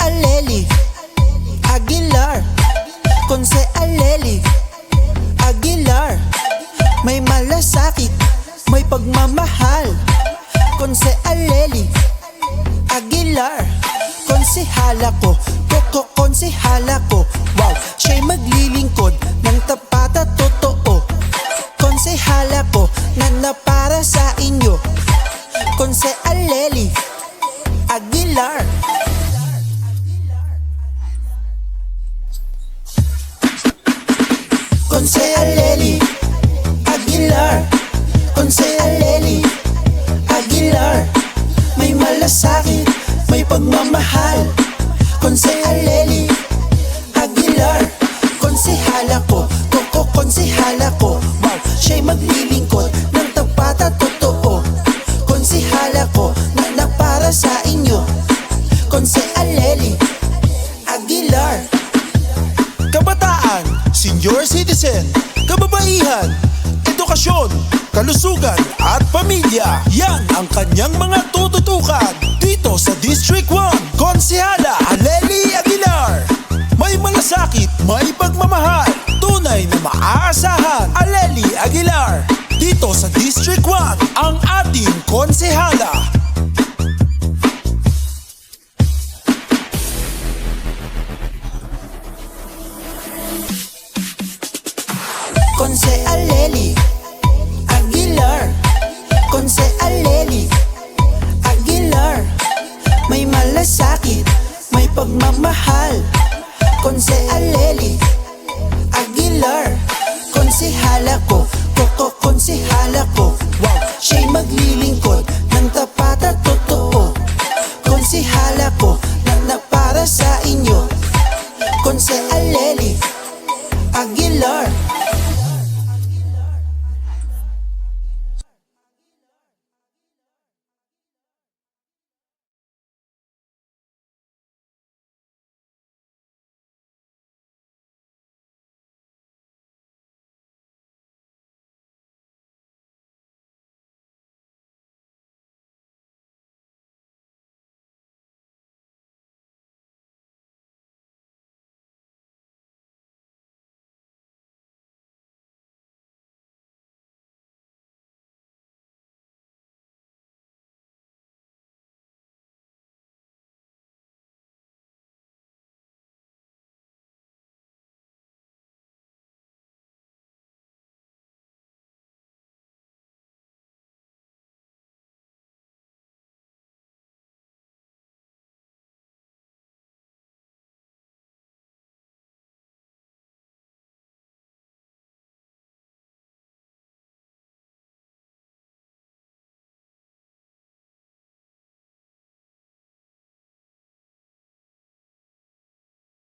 Aleli Aguilar, Conce Aleli Aguilar. May malasakit, may pagmamahal. Conce Aleli Aguilar. Konsehala ko, konsehala ko. Wow, siya'y maglilingkod ng tapat at totoo. Konsehala ko na para sa inyo. Conce Aleli Aguilar. Conce Aleli Aguilar, Conce Aleli Aguilar. May malasakit, may pagmamahal. Conce Aleli Aguilar. Konsehala ko, konsehala ko. Wow, siya'y maglilingkod ng tapat at totoo. Konsehala ko na para sa inyo. Conce Aleli Aguilar. Kabataan, senior citizen, kababaihan, edukasyon, kalusugan at pamilya. Yan ang kanyang mga tututukan dito sa District 1. Konsehala Aleli Aguilar. May malasakit, may pagmamahal, tunay na maaasahan. Aleli Aguilar. Dito sa District 1, ang ating konsehala. Conce Aleli Aguilar, Conce Aleli Aguilar. May malasakit, may pagmamahal. Conce Aleli Aguilar. Konsehala ko, konsehala ko. Wow, siya'y maglilingkod